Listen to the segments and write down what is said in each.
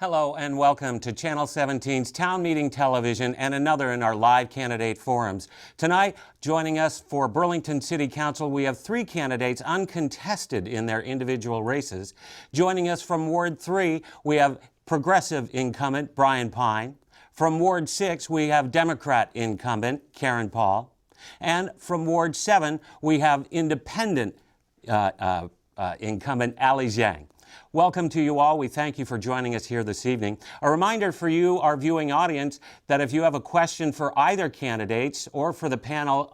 Hello and welcome to Channel 17's Town Meeting Television and another in our live candidate forums. Tonight, joining us for Burlington City Council, we have three candidates uncontested in their individual races. Joining us from Ward 3, we have Progressive incumbent Brian Pine. From Ward 6, we have Democrat incumbent Karen Paul. And from Ward 7, we have Independent incumbent Ali Dieng. Welcome to you all. We thank you for joining us here this evening. A reminder for you, our viewing audience, that if you have a question for either candidates or for the panel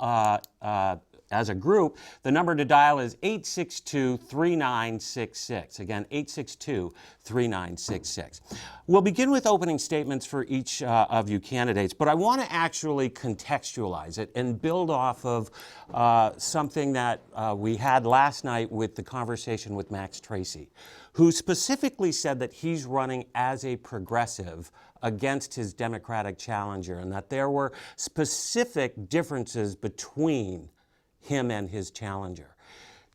as a group, the number to dial is 862-3966. Again, 862-3966. We'll begin with opening statements for each of you candidates, but I want to actually contextualize it and build off of something that we had last night with the conversation with Max Tracy, who specifically said that he's running as a progressive against his Democratic challenger, and that there were specific differences between him and his challenger.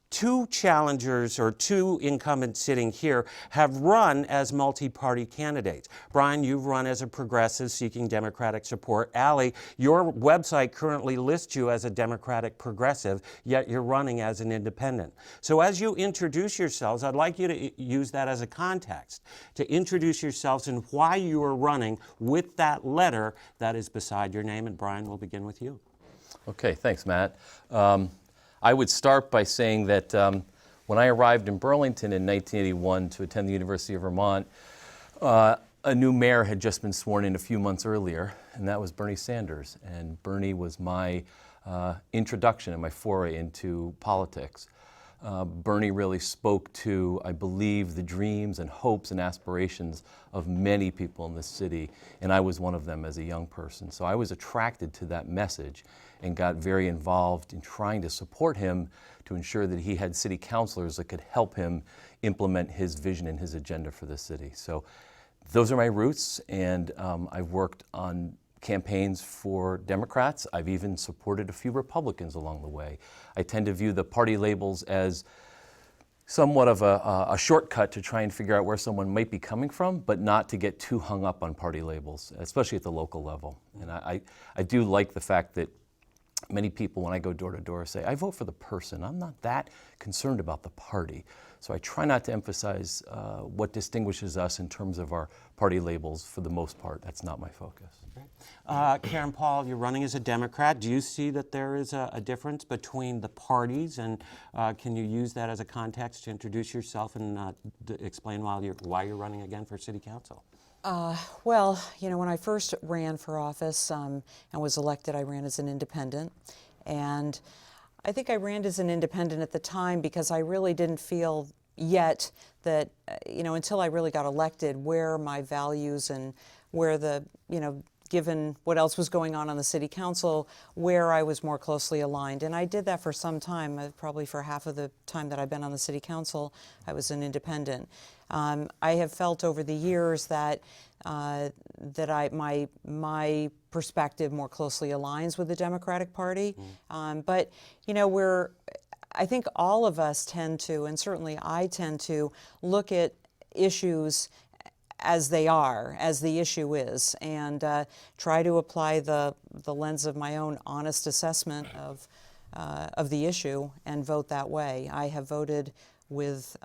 Two challengers, or two incumbents sitting here, have run as multi-party candidates. Brian, you've run as a progressive seeking Democratic support. Ali, your website currently lists you as a Democratic progressive, yet you're running as an independent. So as you introduce yourselves, I'd like you to use that as a context to introduce yourselves and why you are running with that letter that is beside your name. And Brian, we'll begin with you. Okay, thanks, Matt. I would start by saying that when I arrived in Burlington in 1981 to attend the University of Vermont, a new mayor had just been sworn in a few months earlier, and that was Bernie Sanders. And Bernie was my introduction and my foray into politics. Bernie really spoke to, I believe, the dreams and hopes and aspirations of many people in this city, and I was one of them as a young person. So I was attracted to that message and got very involved in trying to support him to ensure that he had city councilors that could help him implement his vision and his agenda for the city. So those are my roots, and I've worked on campaigns for Democrats. I've even supported a few Republicans along the way. I tend to view the party labels as somewhat of a shortcut to try and figure out where someone might be coming from, but not to get too hung up on party labels, especially at the local level. And I do like the fact that many people, when I go door to door, say, I vote for the person. I'm not that concerned about the party. So I try not to emphasize what distinguishes us in terms of our party labels. For the most part, that's not my focus. Karen Paul, you're running as a Democrat. Do you see that there is a difference between the parties, and can you use that as a context to introduce yourself and explain why you're running again for City Council? Well, you know, when I first ran for office and was elected, I ran as an independent. And I think I ran as an independent at the time because I really didn't feel yet that, you know, until I really got elected, where my values and where the, you know, given what else was going on the city council, where I was more closely aligned. And I did that for some time, probably for half of the time that I've been on the city council, I was an independent. I have felt over the years that my perspective more closely aligns with the Democratic Party. But, you know, I think all of us tend to, and certainly I tend to, look at issues as they are, as the issue is, and try to apply the lens of my own honest assessment of the issue and vote that way. I have voted with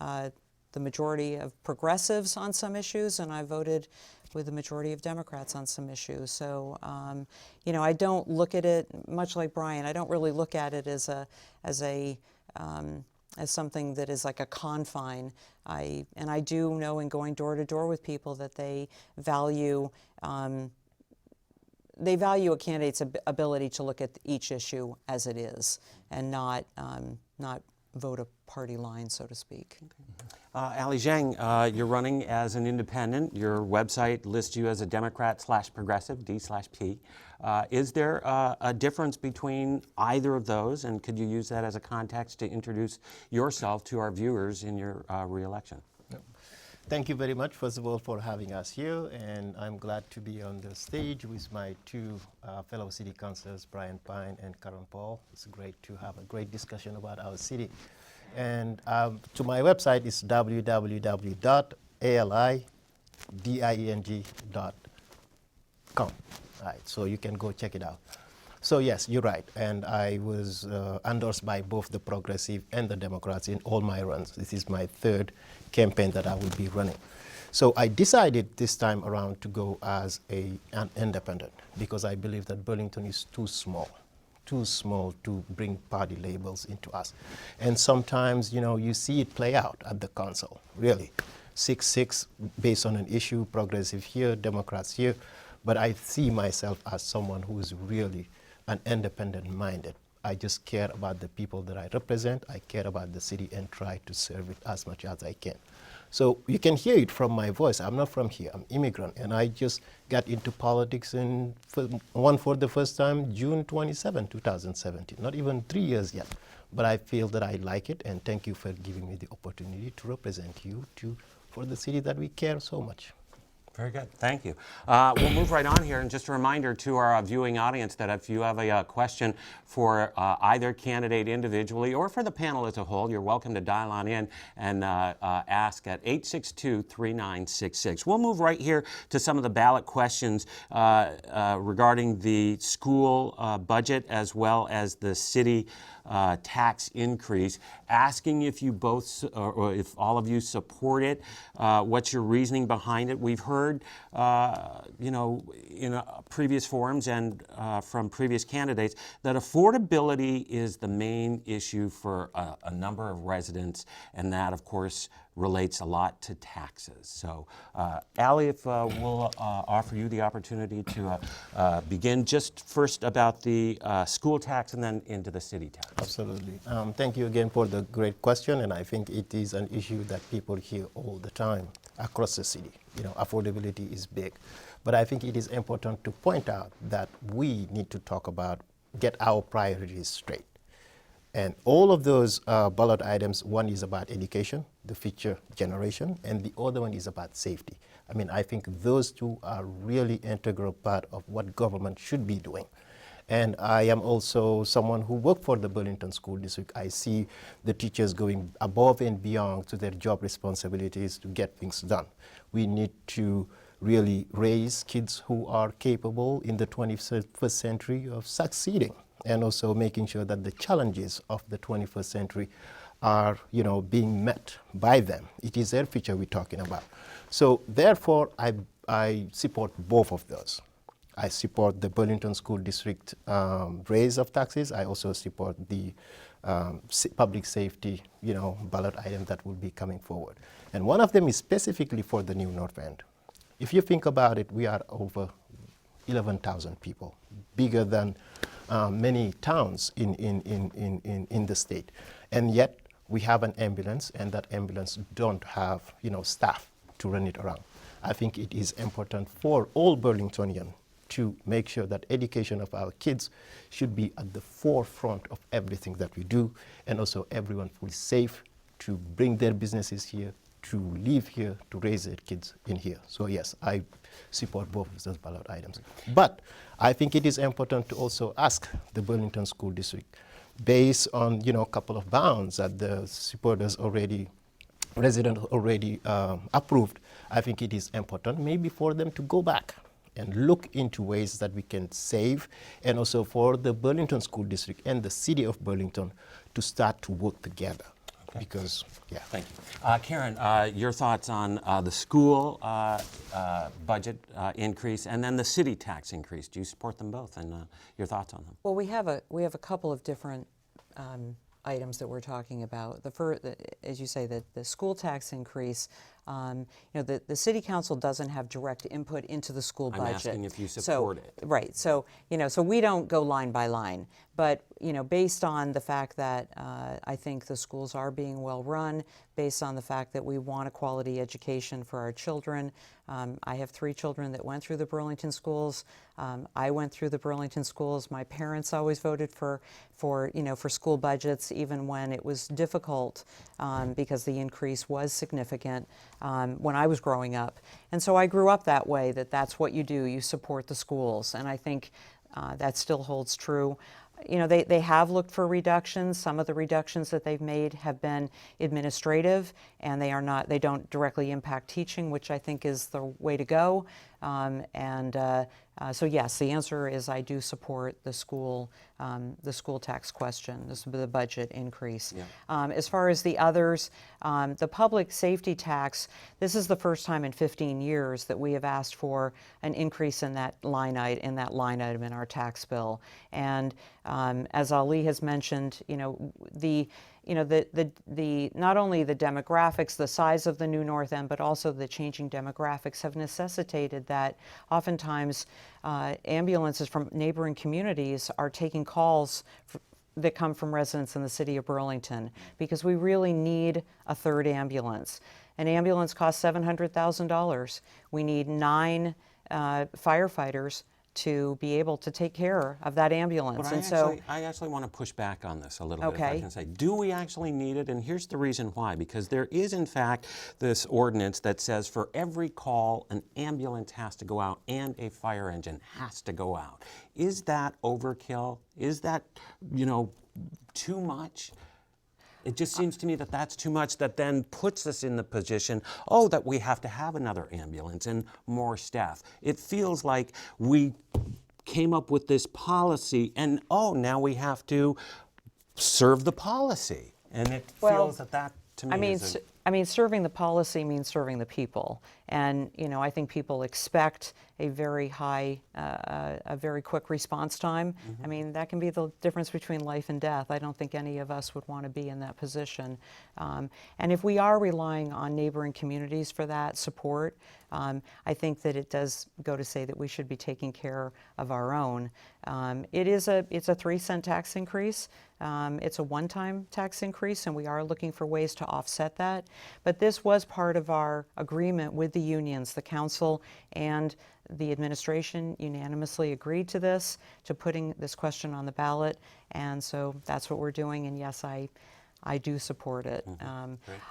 the majority of progressives on some issues, and I voted with the majority of Democrats on some issues. So, you know, I don't look at it, much like Brian, I don't really look at it as something that is like a confine. And I do know in going door to door with people that they value a candidate's ability to look at each issue as it is and not vote a party line, so to speak. Okay. Ali Dieng, you're running as an independent. Your website lists you as a Democrat/progressive, D/P. Is there a difference between either of those, and could you use that as a context to introduce yourself to our viewers in your re-election? Thank you very much, first of all, for having us here, and I'm glad to be on the stage with my two fellow city councilors, Brian Pine and Karen Paul. It's great to have a great discussion about our city. And to my website is www.ali dieng.com. Right, so you can go check it out. So yes, you're right, and I was endorsed by both the Progressive and the Democrats in all my runs. This is my third campaign that I will be running. So I decided this time around to go as an independent because I believe that Burlington is too small to bring party labels into us. And sometimes, you see it play out at the council, really. 6-6 based on an issue, Progressive here, Democrats here. But I see myself as someone who is really an independent-minded. I just care about the people that I represent. I care about the city and try to serve it as much as I can. So you can hear it from my voice. I'm not from here. I'm immigrant, and I just got into politics for the first time June 27, 2017. Not even 3 years yet, but I feel that I like it, and thank you for giving me the opportunity to represent you for the city that we care so much. Very good. Thank you. We'll move right on here. And just a reminder to our viewing audience that if you have a question for either candidate individually or for the panel as a whole, you're welcome to dial on in and ask at 862-3966. We'll move right here to some of the ballot questions regarding the school budget as well as the city tax increase, asking if you both or if all of you support it, what's your reasoning behind it. We've heard, in previous forums and from previous candidates that affordability is the main issue for a number of residents, and that, of course, relates a lot to taxes. So, Allie, if we'll offer you the opportunity to begin just first about the school tax and then into the city tax. Absolutely. Thank you again for the great question, and I think it is an issue that people hear all the time across the city. Affordability is big, but I think it is important to point out that we need to get our priorities straight. And all of those ballot items, one is about education, the future generation, and the other one is about safety. I think those two are really integral part of what government should be doing. And I am also someone who worked for the Burlington School District. I see the teachers going above and beyond to their job responsibilities to get things done. We need to really raise kids who are capable in the 21st century of succeeding, and also making sure that the challenges of the 21st century are, being met by them. It is their future we're talking about. So therefore, I support both of those. I support the Burlington School District raise of taxes. I also support the public safety, ballot item that will be coming forward. And one of them is specifically for the New North End. If you think about it, we are over 11,000 people, bigger than many towns in the state. And yet we have an ambulance, and that ambulance don't have staff to run it around. I think it is important for all Burlingtonians to make sure that education of our kids should be at the forefront of everything that we do, and also everyone feels safe to bring their businesses here, to live here, to raise their kids in here. So yes, I support both of those ballot items. But I think it is important to also ask the Burlington School District, based on a couple of bounds that the residents already approved. I think it is important maybe for them to go back and look into ways that we can save, and also for the Burlington School District and the city of Burlington to start to work together. Okay. Because, yeah. Thank you. Karen, your thoughts on the school budget increase and then the city tax increase. Do you support them both, and your thoughts on them? Well, we have a couple of different items that we're talking about. The first, as you say, the school tax increase. The city council doesn't have direct input into the school budget. I'm asking if you support it. Right. So so we don't go line by line, but based on the fact that I think the schools are being well run, based on the fact that we want a quality education for our children. I have 3 children that went through the Burlington schools. I went through the Burlington schools. My parents always voted for school budgets, even when it was difficult, because the increase was significant when I was growing up. And so I grew up that way, that's what you do. You support the schools. And I think that still holds true. you know, they have looked for reductions. Some of the reductions that they've made have been administrative, and they don't directly impact teaching, which I think is the way to go. So yes, the answer is I do support the school tax question, the budget increase. Yeah. As far as the others, the public safety tax, this is the first time in 15 years that we have asked for an increase in that line item in our tax bill. And as Ali has mentioned, not only the demographics, the size of the new North End, but also the changing demographics have necessitated that oftentimes ambulances from neighboring communities are taking calls that come from residents in the city of Burlington, because we really need a third ambulance. An ambulance costs $700,000. We need 9 firefighters to be able to take care of that ambulance. But I actually want to push back on this a little bit, if I can say. Do we actually need it? And here's the reason why. Because there is, in fact, this ordinance that says for every call, an ambulance has to go out and a fire engine has to go out. Is that overkill? Is that, too much? It just seems to me that that's too much, that then puts us in the position, that we have to have another ambulance and more staff. It feels like we came up with this policy and, now we have to serve the policy. And it feels that to me serving the policy means serving the people. And, I think people expect a very high, a very quick response time. Mm-hmm. I mean, that can be the difference between life and death. I don't think any of us would want to be in that position. And if we are relying on neighboring communities for that support, I think that it does go to say that we should be taking care of our own. It's a 3-cent tax increase. It's a one-time tax increase, and we are looking for ways to offset that. But this was part of our agreement with the unions. The council and the administration unanimously agreed to this, to putting this question on the ballot, and so that's what we're doing. And yes, I do support it.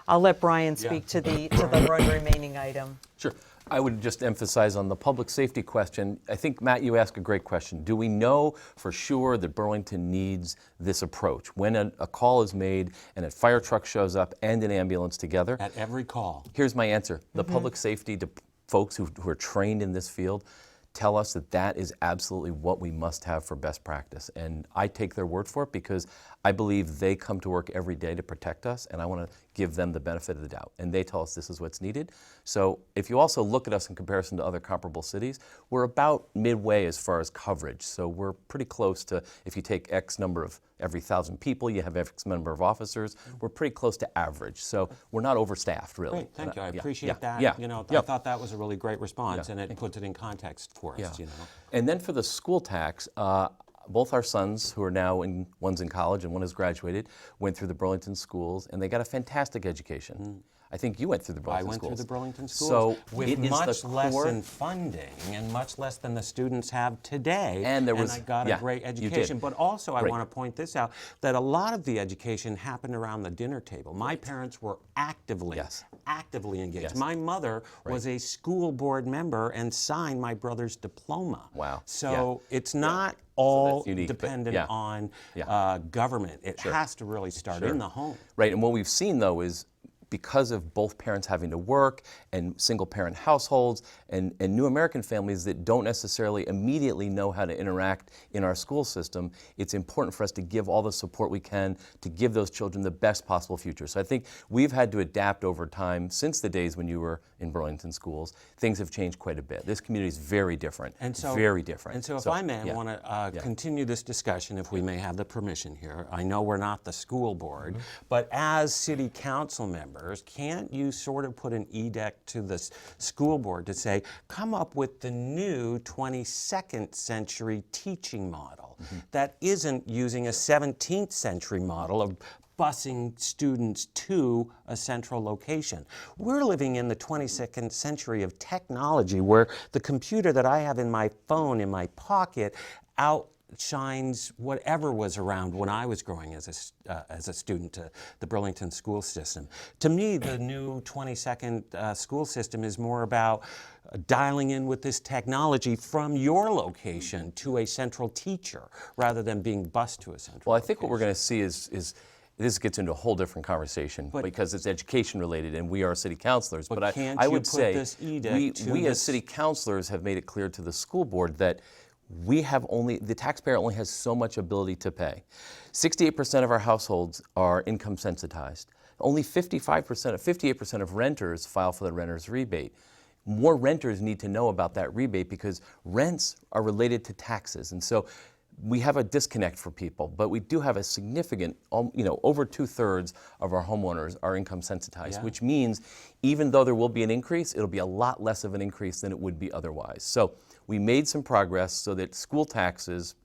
I'll let Brian speak to the remaining item. Sure. I would just emphasize on the public safety question. I think, Matt, you asked a great question. Do we know for sure that Burlington needs this approach? When a call is made and a fire truck shows up and an ambulance together? At every call. Here's my answer. The public safety folks who are trained in this field tell us that that is absolutely what we must have for best practice. And I take their word for it because I believe they come to work every day to protect us, and I want to give them the benefit of the doubt. And they tell us this is what's needed. So if you also look at us in comparison to other comparable cities, we're about midway as far as coverage. So we're pretty close to, if you take X number of every 1,000 people, you have X number of officers, we're pretty close to average. So we're not overstaffed, really. Great, thank you. I appreciate that. Yeah. I thought that was a really great response, and it puts it in context for us. And then for the school tax, both our sons, who are now one's in college and one has graduated, went through the Burlington schools, and they got a fantastic education. I think you went through the Burlington schools. I went through the Burlington schools So with much less in funding and much less than the students have today. And I got a great education. But also, I want to point this out, that a lot of the education happened around the dinner table. My parents were actively engaged. My mother was a school board member and signed my brother's diploma. Wow. So it's not all unique, dependent on government. It has to really start in the home. Right, and what we've seen, though, is because of both parents having to work and single-parent households and new American families that don't necessarily immediately know how to interact in our school system, it's important for us to give all the support we can to give those children the best possible future. So I think we've had to adapt over time since the days when you were in Burlington schools. Things have changed quite a bit. This community is very different, very different. And so if I may, I want to continue this discussion, if we may have the permission here. I know we're not the school board, but as city council members, can't you sort of put an edict to the school board to say, come up with the new 22nd century teaching model that isn't using a 17th century model of busing students to a central location. We're living in the 22nd century of technology where the computer that I have in my phone, in my pocket, out shines whatever was around when I was growing as a student to the Burlington school system. To me, the new 22nd school system is more about dialing in with this technology from your location to a central teacher rather than being bused to a central Well, I think what we're location. going to see is this gets into a whole different conversation because it's education related and we are city councilors. But can't I you would put say this edict to we this- as city councilors have made it clear to the school board that the taxpayer only has so much ability to pay. 68% of our households are income sensitized. Only 58% of renters file for the renter's rebate. More renters need to know about that rebate because rents are related to taxes. And so we have a disconnect for people, but we do have a significant, over 2/3 of our homeowners are income sensitized, which means even though there will be an increase, it'll be a lot less of an increase than it would be otherwise. So we made some progress so that school taxes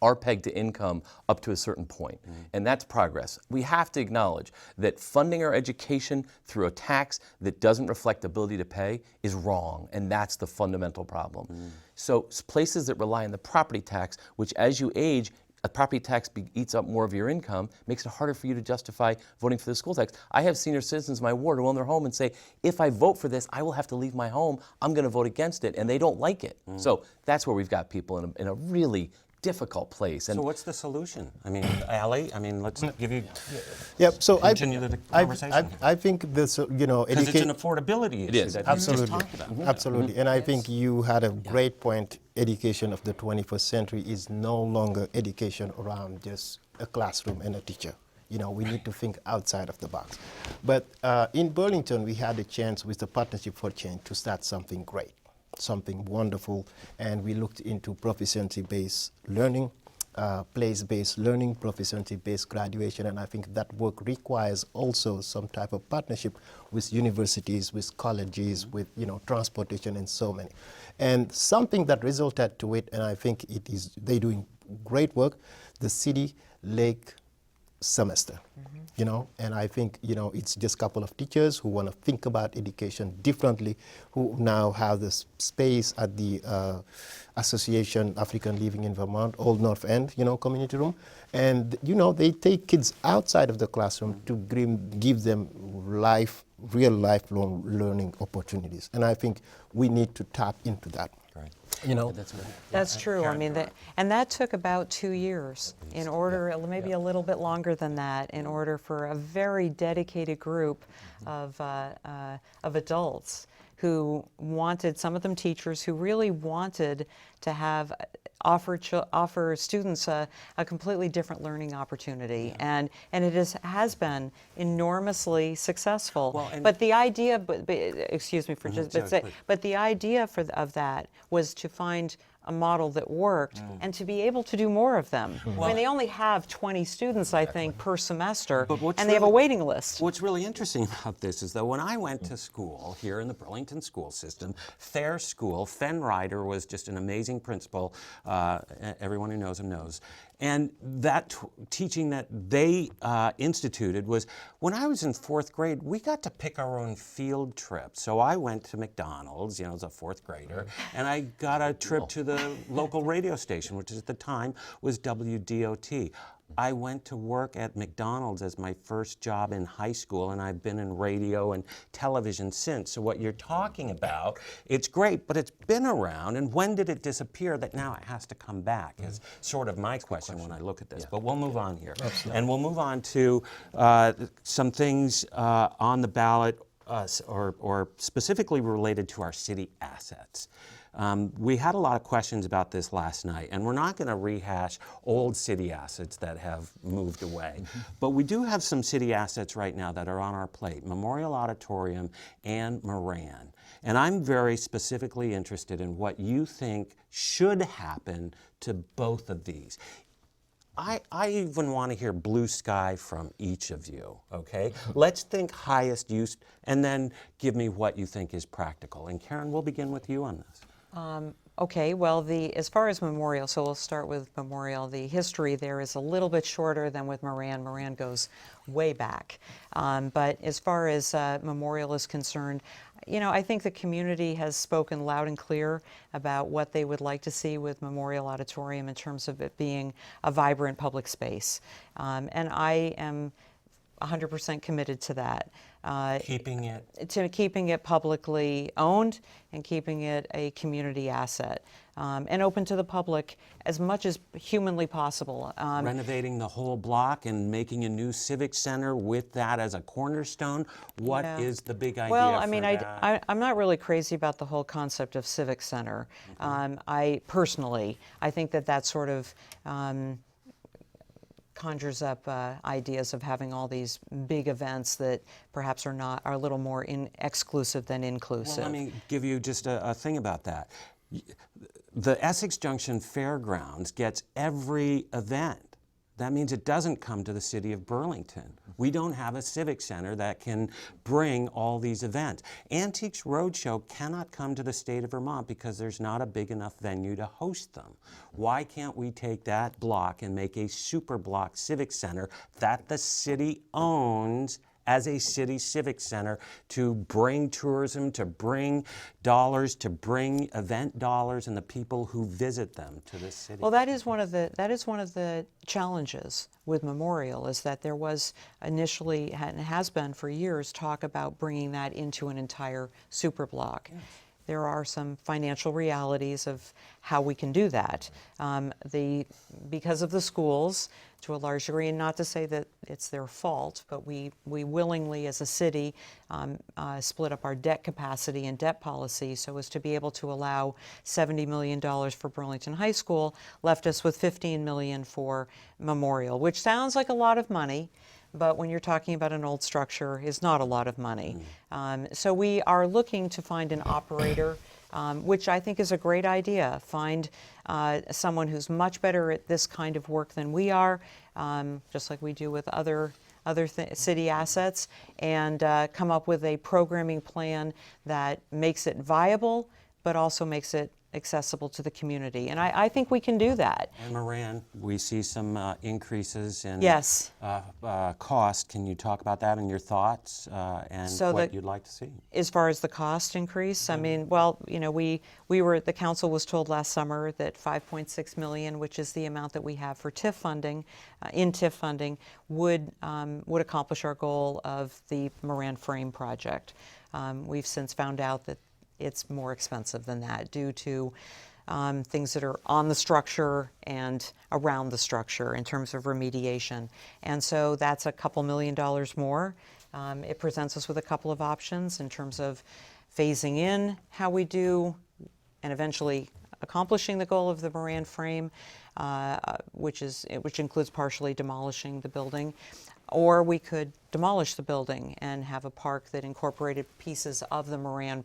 are pegged to income up to a certain point, and that's progress. We have to acknowledge that funding our education through a tax that doesn't reflect ability to pay is wrong, and that's the fundamental problem. So places that rely on the property tax, which as you age, a property tax eats up more of your income, makes it harder for you to justify voting for the school tax. I have senior citizens in my ward who own their home and say, if I vote for this, I will have to leave my home. I'm going to vote against it, and they don't like it. So that's where we've got people in a really difficult place. And So what's the solution? I mean, Allie, let's give you, So continue the conversation. I think this, because it's education. an affordability issue is. that you just Absolutely, talked about. absolutely. And I think you had a great point. Education of the 21st century is no longer education around just a classroom and a teacher. We need to think outside of the box. But in Burlington, we had a chance with the Partnership for Change to start something great, something wonderful, and we looked into proficiency-based learning, place-based learning, proficiency-based graduation, and I think that work requires also some type of partnership with universities, with colleges, with transportation, and so many. And something that resulted to it, and I think they're doing great work, the City Lake semester, and I think, it's just a couple of teachers who want to think about education differently, who now have this space at the Association African Living in Vermont, Old North End, community room. And, they take kids outside of the classroom to give them real lifelong learning opportunities. And I think we need to tap into that. Right. That's true. I mean, and that took about 2 years in order, maybe a little bit longer than that, in order for a very dedicated group of adults who wanted, some of them teachers, who really wanted to have offer students a completely different learning opportunity, and it has been enormously successful. Well, and- but the idea, excuse me for just, sorry, please. but the idea of that was to find a model that worked and to be able to do more of them. I mean, they only have 20 students, I think, per semester, But what's and they have a really- waiting list. What's really interesting about this is that when I went to school here in the Burlington school system, Fair School, Fen Ryder was just an amazing principal. Everyone who knows him knows. And that teaching that they instituted was, when I was in 4th grade, we got to pick our own field trip. So I went to McDonald's, as a 4th grader, and I got a trip to the local radio station, which at the time was WDOT. I went to work at McDonald's as my first job in high school, and I've been in radio and television since. So what you're talking about, it's great, but it's been around, and when did it disappear that now it has to come back is sort of my question when I look at this. But we'll move on here. Absolutely. And we'll move on to some things on the ballot or specifically related to our city assets. We had a lot of questions about this last night, and we're not going to rehash old city assets that have moved away. But we do have some city assets right now that are on our plate, Memorial Auditorium and Moran. And I'm very specifically interested in what you think should happen to both of these. I even want to hear blue sky from each of you, okay? Let's think highest use, and then give me what you think is practical. And Karen, we'll begin with you on this. Okay, well, as far as Memorial, so we'll start with Memorial. The history there is a little bit shorter than with Moran. Moran goes way back. But as far as Memorial is concerned, I think the community has spoken loud and clear about what they would like to see with Memorial Auditorium in terms of it being a vibrant public space. And I am 100% committed to that. Keeping it. To keeping it publicly owned and keeping it a community asset, and open to the public as much as humanly possible. Renovating the whole block and making a new civic center with that as a cornerstone. What is the big idea? Well, I mean, that? I'm not really crazy about the whole concept of civic center. I think that sort of conjures up ideas of having all these big events that perhaps are a little more exclusive than inclusive. Well, let me give you just a thing about that. The Essex Junction Fairgrounds gets every event. That means it doesn't come to the city of Burlington. We don't have a civic center that can bring all these events. Antiques Roadshow cannot come to the state of Vermont because there's not a big enough venue to host them. Why can't we take that block and make a super block civic center that the city owns as a city civic center to bring tourism, to bring dollars, to bring event dollars and the people who visit them to this city? Well, that is one of the challenges with Memorial, is that there was initially, and has been for years, talk about bringing that into an entire super block. Yes. There are some financial realities of how we can do that. Because of the schools, to a large degree, and not to say that it's their fault, but we willingly, as a city, split up our debt capacity and debt policy so as to be able to allow $70 million for Burlington High School, left us with $15 million for Memorial, which sounds like a lot of money, but when you're talking about an old structure, is not a lot of money. So we are looking to find an operator, which I think is a great idea. Find someone who's much better at this kind of work than we are, just like we do with other city assets, and come up with a programming plan that makes it viable, but also makes it accessible to the community. And I think we can do that. And Moran, we see some increases in Yes. Cost. Can you talk about that and your thoughts and what you'd like to see? As far as the cost increase, I mean, well, the council was told last summer that $5.6 million, which is the amount that we have for TIF funding, TIF funding, would accomplish our goal of the Moran Frame project. We've since found out that it's more expensive than that due to things that are on the structure and around the structure in terms of remediation. And so that's a couple $1 million more. It presents us with a couple of options in terms of phasing in how we do and eventually accomplishing the goal of the Moran Frame, which includes partially demolishing the building. Or we could demolish the building and have a park that incorporated pieces of the Moran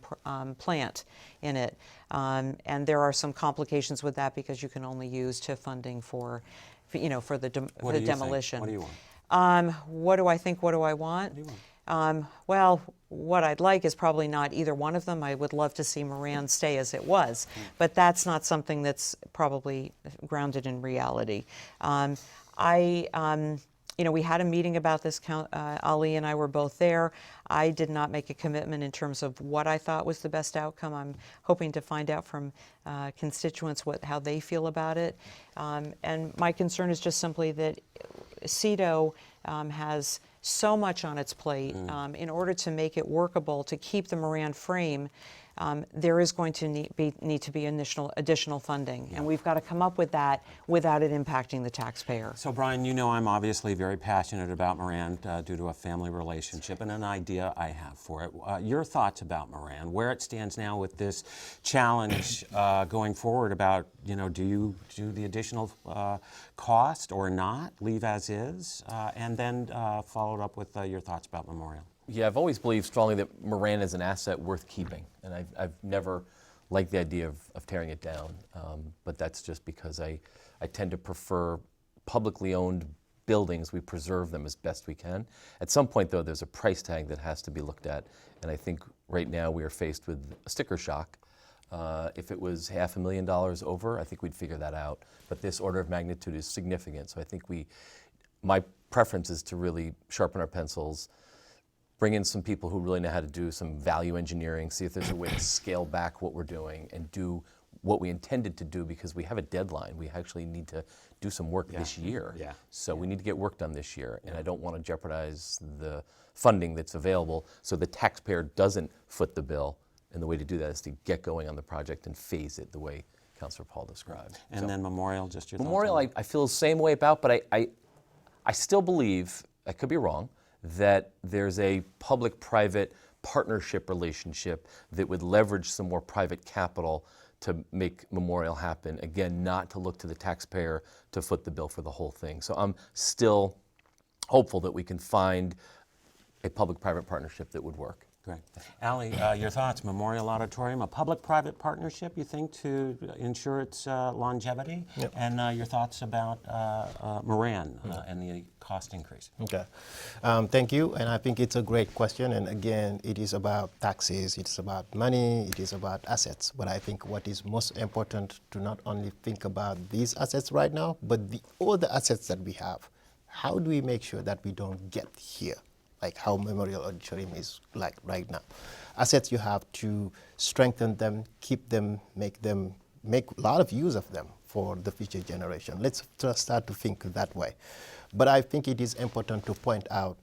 plant in it. And there are some complications with that because you can only use TIF funding for the demolition. What do you want? What do I think? What do I want? What do you want? Well, what I'd like is probably not either one of them. I would love to see Moran stay as it was, but that's not something that's probably grounded in reality. We had a meeting about this, Ali and I were both there. I did not make a commitment in terms of what I thought was the best outcome. I'm hoping to find out from constituents how they feel about it. And my concern is just simply that sedo has so much on its plate. In order to make it workable, to keep the Moran frame, there is going to need to be additional funding, and we've got to come up with that without it impacting the taxpayer. So, Brian, I'm obviously very passionate about Moran due to a family relationship and an idea I have for it. Your thoughts about Moran, where it stands now with this challenge going forward about, do you do the additional cost or not, leave as is, and then followed up with your thoughts about Memorial. Yeah, I've always believed strongly that Moran is an asset worth keeping, and I've never liked the idea of tearing it down, but that's just because I tend to prefer publicly owned buildings. We preserve them as best we can. At some point, though, there's a price tag that has to be looked at, and I think right now we are faced with a sticker shock If it was $500,000 over, I think we'd figure that out. But this order of magnitude is significant, so I think my preference is to really sharpen our pencils, bring in some people who really know how to do some value engineering, see if there's a way to scale back what we're doing and do what we intended to do, because we have a deadline. We actually need to do some work this year. Yeah. So we need to get work done this year, and I don't want to jeopardize the funding that's available so the taxpayer doesn't foot the bill. And the way to do that is to get going on the project and phase it the way Councilor Paul described. And then Memorial, just your Memorial, thoughts on I feel the same way about, but I still believe, I could be wrong, that there's a public-private partnership relationship that would leverage some more private capital to make Memorial happen. Again, not to look to the taxpayer to foot the bill for the whole thing. So I'm still hopeful that we can find a public-private partnership that would work. Great. Allie, your thoughts, Memorial Auditorium, a public-private partnership, you think, to ensure its longevity? Yep. And your thoughts about Moran and the cost increase? Okay. Thank you. And I think it's a great question. And again, it is about taxes, it's about money, it is about assets. But I think what is most important to not only think about these assets right now, but all the assets that we have. How do we make sure that we don't get here? Like how Memorial Auditorium is like right now. Assets, you have to strengthen them, keep them, make a lot of use of them for the future generation. Let's start to think that way. But I think it is important to point out,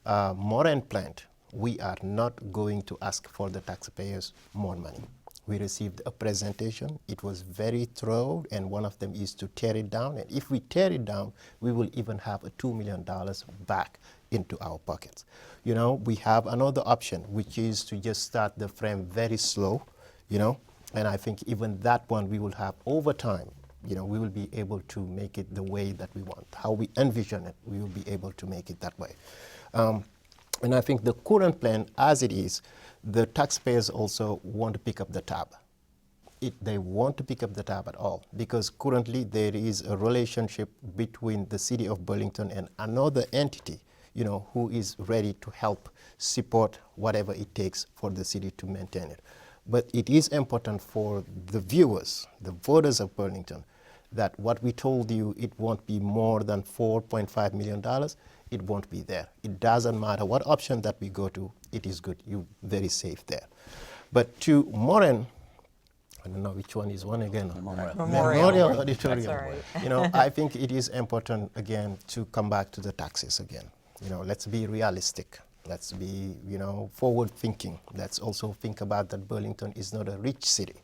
Moran plant, we are not going to ask for the taxpayers more money. We received a presentation. It was very thorough, and one of them is to tear it down. And if we tear it down, we will even have a $2 million back into our pockets. You know, we have another option, which is to just start the frame very slow, you know, and I think even that one we will have over time. You know, we will be able to make it the way that we want. How we envision it, we will be able to make it that way. And I think the current plan, as it is, the taxpayers also want to pick up the tab. They want to pick up the tab at all, because currently there is a relationship between the city of Burlington and another entity, you know, who is ready to help support whatever it takes for the city to maintain it. But it is important for the viewers, the voters of Burlington, that what we told you, it won't be more than $4.5 million, it won't be there. It doesn't matter what option that we go to, it is good. You're very safe there. But to Moran, I don't know which one is one again. Memorial Auditorium. That's all right. You know, I think it is important, again, to come back to the taxes again. You know, let's be realistic. Let's be, you know, forward-thinking. Let's also think about that Burlington is not a rich city.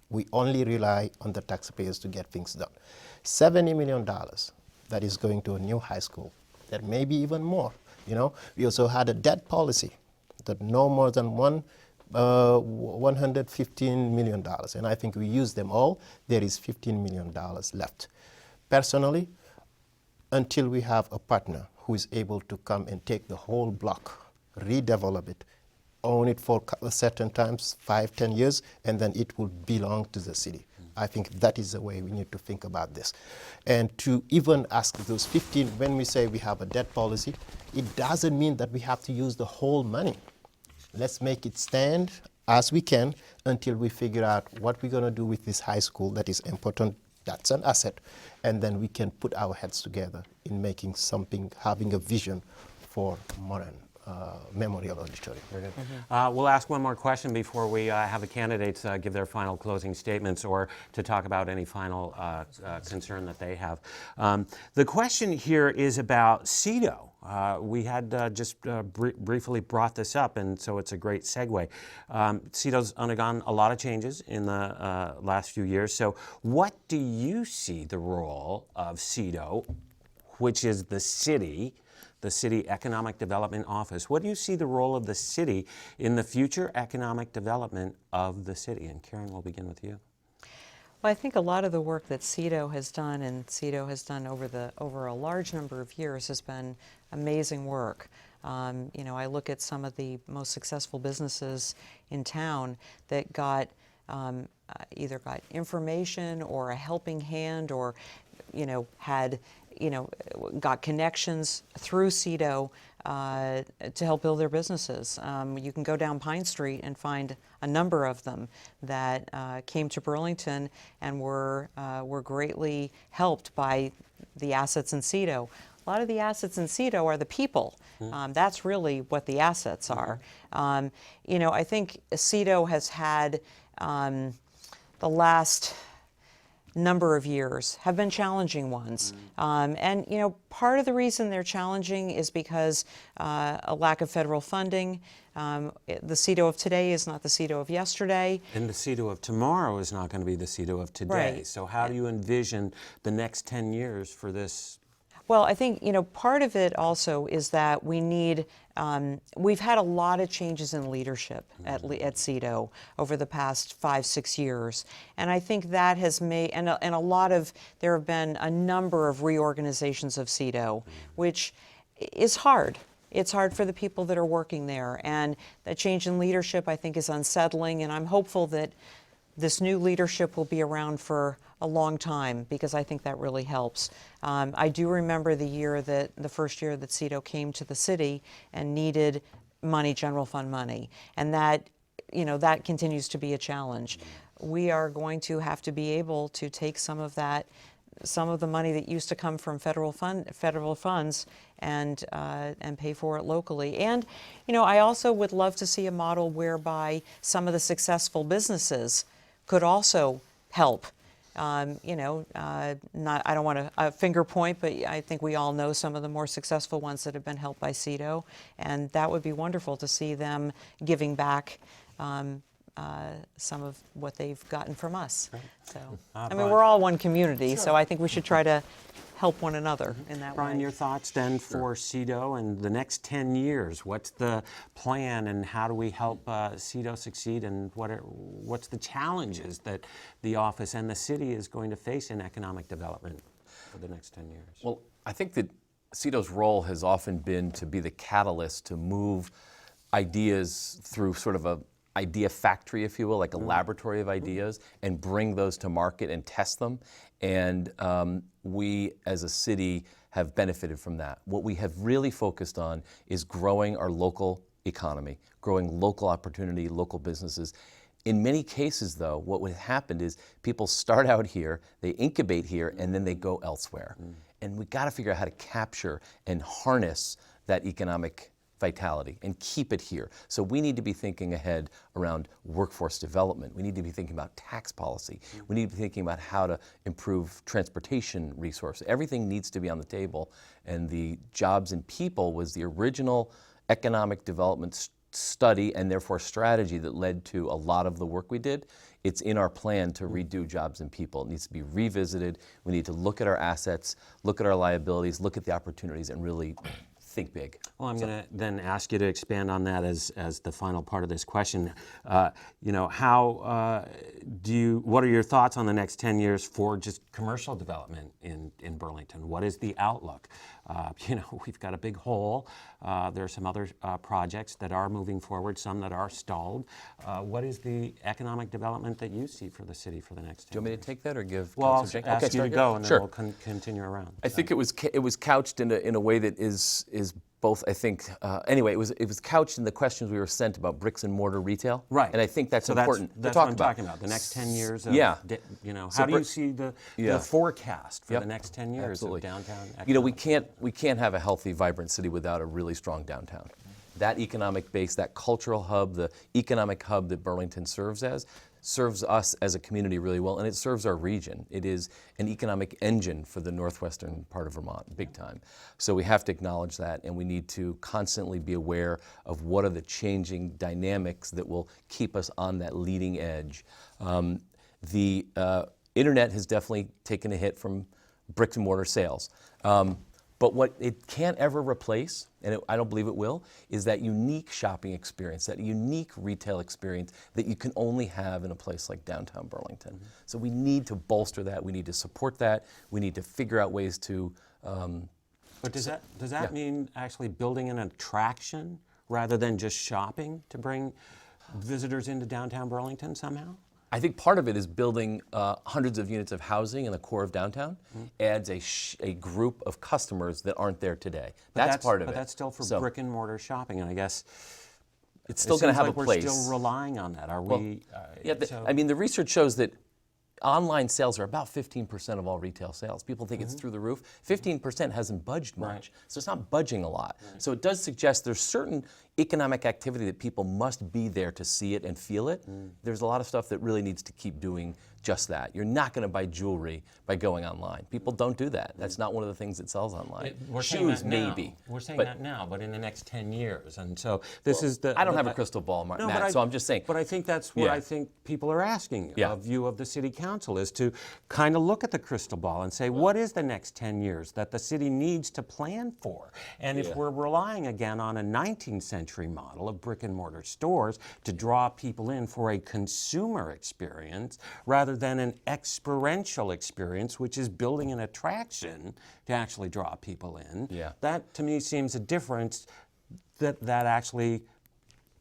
We only rely on the taxpayers to get things done. $70 million that is going to a new high school, that may be even more. You know, we also had a debt policy that no more than $115 million, and I think we used them all. There is $15 million left. Personally, until we have a partner who is able to come and take the whole block, redevelop it, own it for certain times, 5-10 years, and then it will belong to the city. I think that is the way we need to think about this. And to even ask those 15, when we say we have a debt policy, it doesn't mean that we have to use the whole money. Let's make it stand as we can until we figure out what we're going to do with this high school. That is important. That's an asset. And then we can put our heads together in making something, having a vision for Moran Memorial Auditorium. Very good. We'll ask one more question before we have the candidates give their final closing statements or to talk about any final concern that they have. The question here is about sedo. We had just briefly brought this up, and so it's a great segue. sedo's undergone a lot of changes in the last few years. So what do you see the role of sedo, which is the city Economic Development Office? What do you see the role of the city in the future economic development of the city? And Karen, we'll begin with you. Well, I think a lot of the work that sedo has done, and sedo has done over a large number of years, has been amazing work. You know, I look at some of the most successful businesses in town that got either got information or a helping hand, or you know, had got connections through sedo to help build their businesses. You can go down Pine Street and find a number of them that came to Burlington and were greatly helped by the assets in sedo. A lot of the assets in sedo are the people. That's really what the assets are. I think sedo has had the last number of years have been challenging ones. And part of the reason they're challenging is because a lack of federal funding. The sedo of today is not the sedo of yesterday. And the sedo of tomorrow is not going to be the sedo of today. Right. So how do you envision the next 10 years for this? Well, I think, part of it also is that we need, we've had a lot of changes in leadership at sedo over the past 5-6 years. And I think that has made, there have been a number of reorganizations of sedo, which is hard. It's hard for the people that are working there. And the change in leadership, I think, is unsettling. And I'm hopeful that this new leadership will be around for a long time, because I think that really helps. I do remember the first year that sedo came to the city and needed money, general fund money, and that continues to be a challenge. We are going to have to be able to take some of the money that used to come from federal funds and pay for it locally. And I also would love to see a model whereby some of the successful businesses could also help. I don't want to finger point, but I think we all know some of the more successful ones that have been helped by sedo, and that would be wonderful to see them giving back some of what they've gotten from us. Right. So, we're all one community, so I think we should try to help one another in that way. Brian, your thoughts then for sedo and the next 10 years? What's the plan, and how do we help sedo succeed, and what's the challenges that the office and the city is going to face in economic development for the next 10 years? Well, I think that sedo's role has often been to be the catalyst to move ideas through sort of a idea factory, if you will, like a laboratory of ideas, and bring those to market and test them. And we, as a city, have benefited from that. What we have really focused on is growing our local economy, growing local opportunity, local businesses. In many cases, though, what would happen is people start out here, they incubate here, and then they go elsewhere. And we got to figure out how to capture and harness that economic vitality and keep it here. So we need to be thinking ahead around workforce development. We need to be thinking about tax policy. We need to be thinking about how to improve transportation resources. Everything needs to be on the table. And the Jobs and People was the original economic development study and therefore strategy that led to a lot of the work we did. It's in our plan to redo Jobs and People. It needs to be revisited. We need to look at our assets, look at our liabilities, look at the opportunities, and really think big. Well, I'm going to then ask you to expand on that as the final part of this question. What are your thoughts on the next 10 years for just commercial development in Burlington? What is the outlook? We've got a big hole. There are some other projects that are moving forward, some that are stalled. What is the economic development that you see for the city for the next 10 years? Do you want me to take that or give? Well, I'll Councilor Dieng? ask you to go, and then Sure. we'll continue around. I think it was couched in a way that is both. I think anyway, it was couched in the questions we were sent about bricks and mortar retail. Right. And I think that's So important that's to talk what I'm about. talking about. The next 10 years of, Yeah. How do you see the forecast for Yep. the next 10 years Absolutely. of downtown We can't have a healthy, vibrant city without a really strong downtown. That economic base, that cultural hub, the economic hub that Burlington serves us as a community really well, and it serves our region. It is an economic engine for the northwestern part of Vermont, big time. So we have to acknowledge that, and we need to constantly be aware of what are the changing dynamics that will keep us on that leading edge. The internet has definitely taken a hit from bricks and mortar sales. But what it can't ever replace, and I don't believe it will, is that unique shopping experience, that unique retail experience that you can only have in a place like downtown Burlington. Mm-hmm. So we need to bolster that. We need to support that. We need to figure out ways to. But does that mean actually building an attraction rather than just shopping to bring visitors into downtown Burlington somehow? I think part of it is building hundreds of units of housing in the core of downtown adds a group of customers that aren't there today. That's part of it. But that's still for So brick and mortar shopping, and I guess it's still going to have like a place. We're still relying on that. Are we? Yeah, I mean, the research shows that online sales are about 15% of all retail sales. People think it's through the roof. 15% hasn't budged much, so it's not budging a lot. So it does suggest there's certain economic activity that people must be there to see it and feel it. There's a lot of stuff that really needs to keep doing just that. You're not going to buy jewelry by going online. People don't do that. That's not one of the things that sells online. We're saying Shoes, that now. maybe. We're saying but that now, but in the next 10 years. And so this is the... I don't have a crystal ball, Matt, so I'm just saying. But I think that's what I think people are asking of you, of the city council, is to kind of look at the crystal ball and say, what is the next 10 years that the city needs to plan for? And if we're relying again on a 19th century model of brick and mortar stores to draw people in for a consumer experience rather than an experiential experience, which is building an attraction to actually draw people in, that to me seems a difference that actually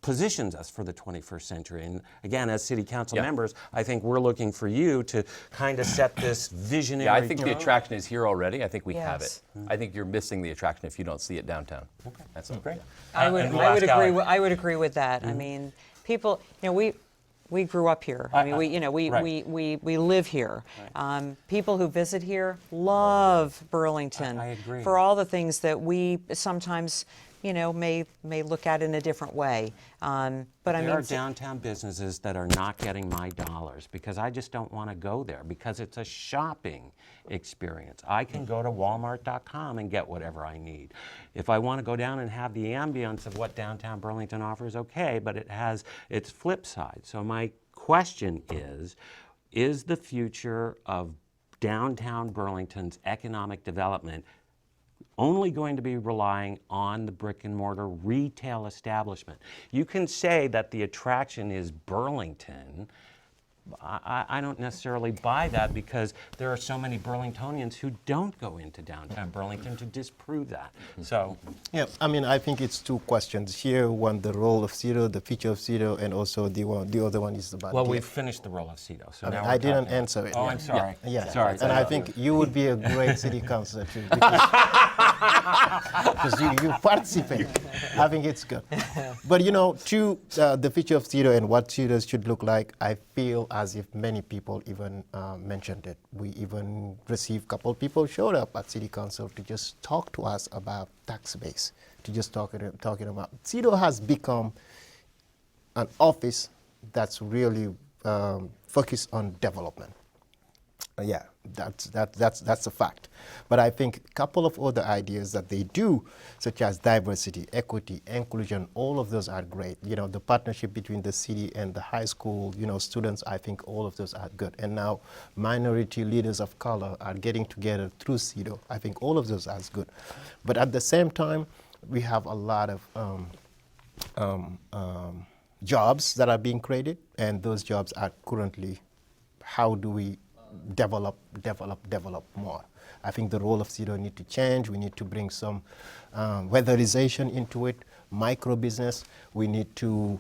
positions us for the 21st century. And again, as city council members, I think we're looking for you to kind of set this visionary I think tone. the attraction is here already. I think we have it. I think you're missing the attraction if you don't see it downtown. Okay. That's all. Great. I would agree with that. I mean, people, we grew up here. I mean, we live here. People who visit here love Burlington. I agree. For all the things that we sometimes, may look at in a different way. But I mean, there are downtown businesses that are not getting my dollars because I just don't want to go there because it's a shopping experience. I can go to Walmart.com and get whatever I need. If I want to go down and have the ambience of what downtown Burlington offers, okay, but it has its flip side. So my question is the future of downtown Burlington's economic development only going to be relying on the brick and mortar retail establishment? You can say that the attraction is Burlington. I don't necessarily buy that because there are so many Burlingtonians who don't go into downtown Burlington to disprove that. So, yeah, I mean, I think it's two questions here. One, the role of sedo, the future of sedo, and also the other one is about. Well, we've finished the role of sedo, so now I didn't answer it. Oh, I'm sorry. Yeah. Sorry. And I think you would be a great city councilor too, because you participate. I think it's good. But to the future of sedo and what sedos should look like, I feel as if many people even mentioned it. We even received a couple of people showed up at City Council to just talk to us about tax base, to just talking about. sedo has become an office that's really focused on development. Yeah, that's a fact. But I think a couple of other ideas that they do, such as diversity, equity, inclusion, all of those are great. The partnership between the city and the high school, students, I think all of those are good. And now minority leaders of color are getting together through sedo. I think all of those are good. But at the same time, we have a lot of jobs that are being created, and those jobs are currently, how do we develop more? I think the role of sedo need to change. We need to bring some weatherization into it, micro business. We need to,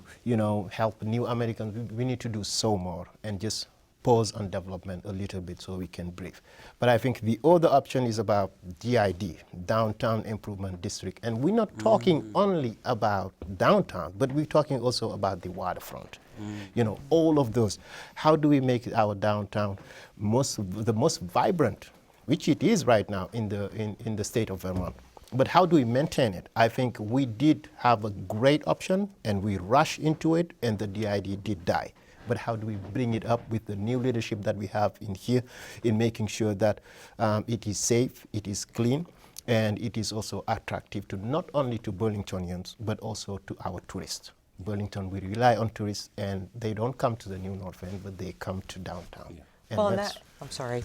help new Americans. We need to do so more and just pause on development a little bit so we can breathe. But I think the other option is about DID, Downtown Improvement District. And we're not talking only about downtown, but we're talking also about the waterfront. All of those. How do we make our downtown the most vibrant, which it is right now in the state of Vermont? But how do we maintain it? I think we did have a great option, and we rushed into it, and the DID did die. But how do we bring it up with the new leadership that we have in here, in making sure that it is safe, it is clean, and it is also attractive to not only to Burlingtonians, but also to our tourists. Burlington, we rely on tourists, and they don't come to the New North End, but they come to downtown. And I'm sorry.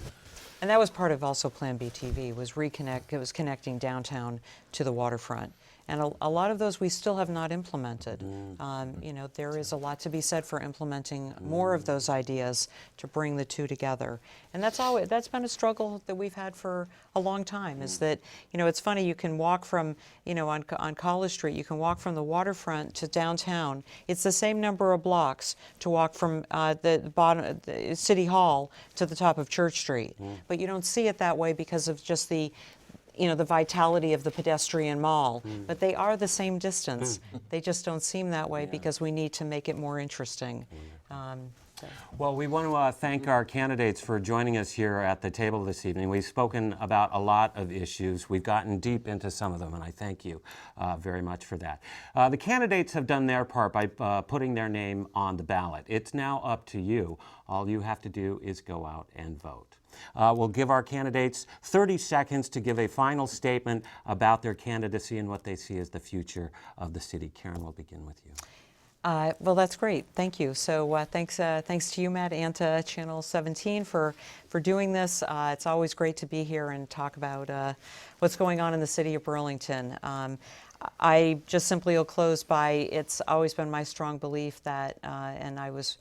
And that was part of also Plan B TV, was connecting downtown to the waterfront. And a lot of those we still have not implemented. You know, there is a lot to be said for implementing more of those ideas to bring the two together. And that's been a struggle that we've had for a long time, is that, you know, it's funny, you can walk from, you know, on College Street, you can walk from the waterfront to downtown. It's the same number of blocks to walk from the bottom, the City Hall to the top of Church Street. But you don't see it that way because of just the, you know, the vitality of the pedestrian mall. But they are the same distance. They just don't seem that way because we need to make it more interesting. Well, we want to thank our candidates for joining us here at the table this evening. We've spoken about a lot of issues. We've gotten deep into some of them, and I thank you very much for that. The candidates have done their part by putting their name on the ballot. It's now up to you. All you have to do is go out and vote. We'll give our candidates 30 seconds to give a final statement about their candidacy and what they see as the future of the city. Karen, we'll begin with you. Well, that's great. Thank you. So thanks to you, Matt, and to Channel 17 for doing this. It's always great to be here and talk about what's going on in the city of Burlington. I just simply will close by, it's always been my strong belief that, and I was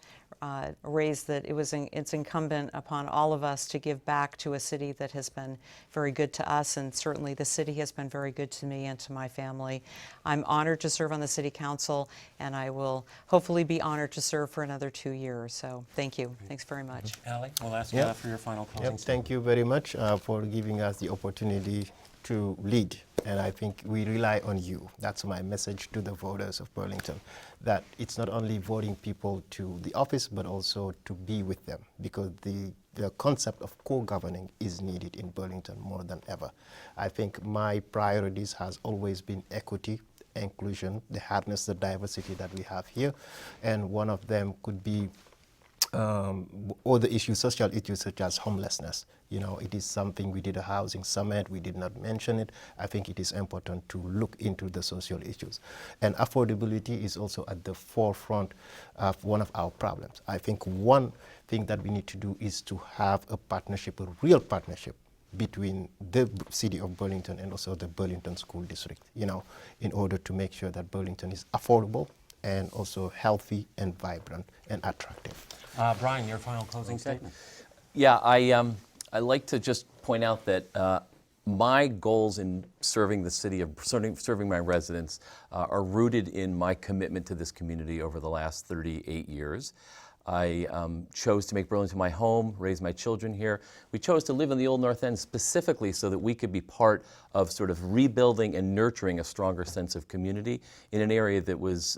raised that it's incumbent upon all of us to give back to a city that has been very good to us, and certainly the city has been very good to me and to my family. I'm honored to serve on the City Council, and I will hopefully be honored to serve for another 2 years. So thank you. Thanks very much. Allie, we'll ask Yeah. for your final closing statement. Thank you very much for giving us the opportunity to lead, and I think we rely on you. That's my message to the voters of Burlington, that it's not only voting people to the office, but also to be with them, because the concept of co-governing is needed in Burlington more than ever. I think my priorities has always been equity, inclusion, the hardness, the diversity that we have here, and one of them could be other issues, social issues such as homelessness. You know, it is something, we did a housing summit, we did not mention it. I think it is important to look into the social issues. And affordability is also at the forefront of one of our problems. I think one thing that we need to do is to have a partnership, a real partnership between the city of Burlington and also the Burlington School District, you know, in order to make sure that Burlington is affordable and also healthy and vibrant and attractive. Brian, your final closing statement. Yeah, I like to just point out that my goals in serving the city, serving my residents, are rooted in my commitment to this community over the last 38 years. I chose to make Burlington my home, raise my children here. We chose to live in the Old North End specifically so that we could be part of sort of rebuilding and nurturing a stronger sense of community in an area that was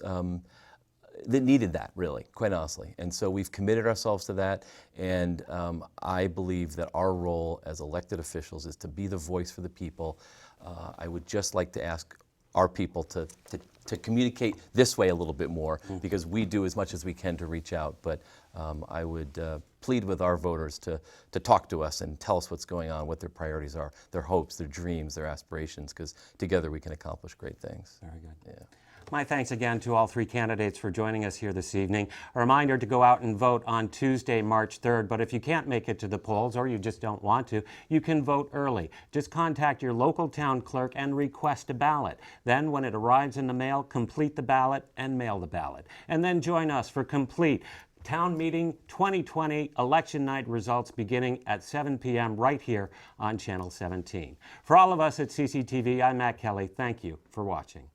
that needed that, really, quite honestly. And so we've committed ourselves to that, and I believe that our role as elected officials is to be the voice for the people. I would just like to ask our people to communicate this way a little bit more, because we do as much as we can to reach out. But I would plead with our voters to talk to us and tell us what's going on, what their priorities are, their hopes, their dreams, their aspirations, because together we can accomplish great things. Very good. Yeah. My thanks again to all three candidates for joining us here this evening. A reminder to go out and vote on Tuesday, March 3rd, but if you can't make it to the polls or you just don't want to, you can vote early. Just contact your local town clerk and request a ballot. Then when it arrives in the mail, complete the ballot and mail the ballot. And then join us for complete Town Meeting 2020 election night results beginning at 7 p.m. right here on Channel 17. For all of us at CCTV, I'm Matt Kelly. Thank you for watching.